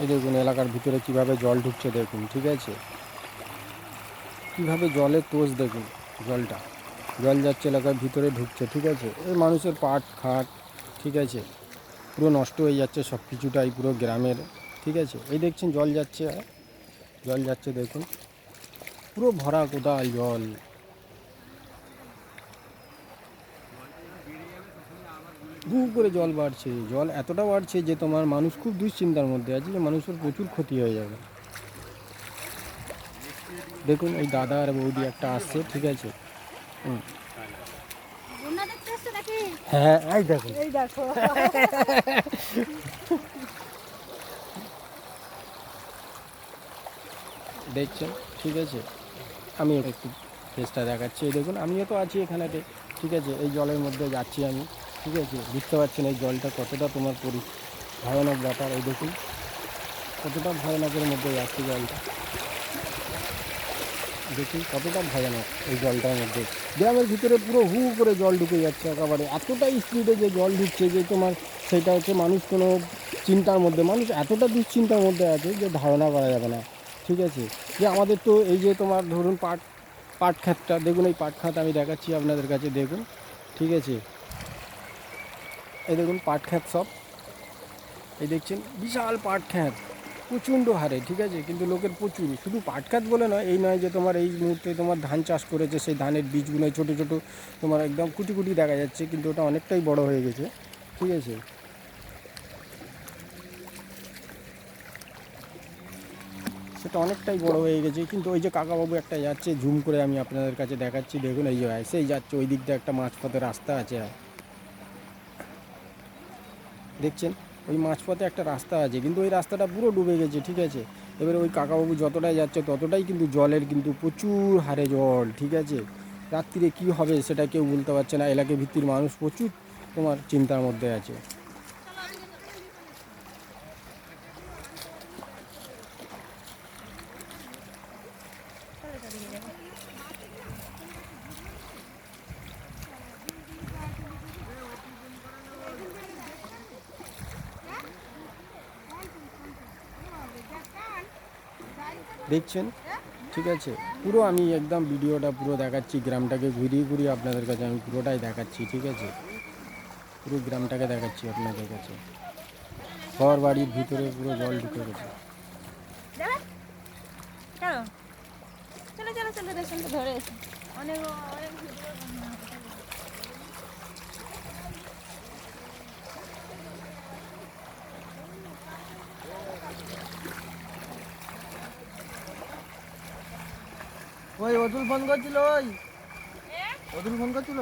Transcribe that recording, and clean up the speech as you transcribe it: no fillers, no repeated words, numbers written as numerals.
এই দেখুন এলাকার ভিতরে কিভাবে জল ঢুকছে দেখুন, ঠিক আছে, কিভাবে জলের তোষ দেখুন, জল যাচ্ছে এলাকার ভিতরে ঢুকছে, ঠিক আছে। এই মানুষের পাট খাট, ঠিক আছে, পুরো নষ্ট হয়ে যাচ্ছে সব কিছুটাই পুরো গ্রামের, ঠিক আছে। এই দেখছেন জল যাচ্ছে দেখুন, পুরো ভরা কোদাল জল। হু করে জল বাড়ছে, জল এতটা বাড়ছে যে তোমার মানুষ খুব দুশ্চিন্তার মধ্যে আছে, যে মানুষের প্রচুর ক্ষতি হয়ে যাবে। দেখুন এই দাদা আর বৌদি একটা আসছে, ঠিক আছে। হ্যাঁ এই দেখুন, এই দেখো দেখছেন, ঠিক আছে। আমি একটু ফেসটা দেখাচ্ছি, এই দেখুন আমিও তো আছি এখানেতে, ঠিক আছে। এই জলের মধ্যে যাচ্ছি আমি, ঠিক আছে। বুঝতে পারছেন এই জলটা কতটা তোমার ভয়ানক ব্যাপার। এই দেখুন কতটা ভয়ানকের মধ্যে যাচ্ছে জলটা, দেখুন কতটা ভয়ানক এই জলটার মধ্যে। গ্রামের ভিতরে পুরো হু করে জল ঢুকে যাচ্ছে একেবারে, এতটাই স্পিডে যে জল ঢুকছে যে তোমার সেটা হচ্ছে মানুষ কোনো চিন্তার মধ্যে, মানুষ এতটা দুশ্চিন্তার মধ্যে আছে যে ধারণা করা যাবে না, ঠিক আছে। যে আমাদের তো এই যে তোমার ধরুন পাট খাতটা দেখুন, এই পাট খাত আমি দেখাচ্ছি আপনাদের কাছে, দেখুন, ঠিক আছে। এই দেখুন পাট খাত সব, এই দেখছেন বিশাল পাট খাত, প্রচণ্ড হারে, ঠিক আছে। কিন্তু লোকের প্রচুর, শুধু পাট খাত বলে নয়, এই নয় যে তোমার এই মুহূর্তে তোমার ধান চাষ করেছে, সেই ধানের বীজগুলো ছোটো ছোটো তোমার একদম কুটি কুটি দেখা যাচ্ছে, কিন্তু ওটা অনেকটাই বড় হয়ে গেছে, ঠিক আছে। সেটা অনেকটাই বড় হয়ে গেছে, কিন্তু ওই যে কাকাবাবু একটা যাচ্ছে, জুম করে আমি আপনাদের কাছে দেখাচ্ছি, দেখুন এই যে সেই যাচ্ছে, ওই দিক দিয়ে একটা মাঝপথে রাস্তা আছে, দেখছেন ওই মাঝপথে একটা রাস্তা আছে, কিন্তু ওই রাস্তাটা পুরো ডুবে গেছে, ঠিক আছে। এবারে ওই কাকাবাবু যতটাই যাচ্ছে ততটাই কিন্তু জলের কিন্তু প্রচুর হারে জল, ঠিক আছে। রাত্রিরে কী হবে সেটা কেউ বলতে পারছে না, এলাকা ভিত্তির মানুষ প্রচুর তোমার চিন্তার মধ্যে আছে। দেখছেন, ঠিক আছে। পুরো আমি একদম ভিডিওটা পুরো দেখাচ্ছি, গ্রামটাকে ঘুরিয়ে ঘুরিয়ে আপনাদের কাছে আমি পুরোটাই দেখাচ্ছি, ঠিক আছে। পুরো গ্রামটাকে দেখাচ্ছি আপনাদের কাছে, ঘর বাড়ির ভিতরে পুরো জল ঢুকে গেছে। চলো চলো চলো দেখুন ধরে অনেক অনেক ওই অতুল ফোন করছিল, ওই অতুল ফোন করছিল।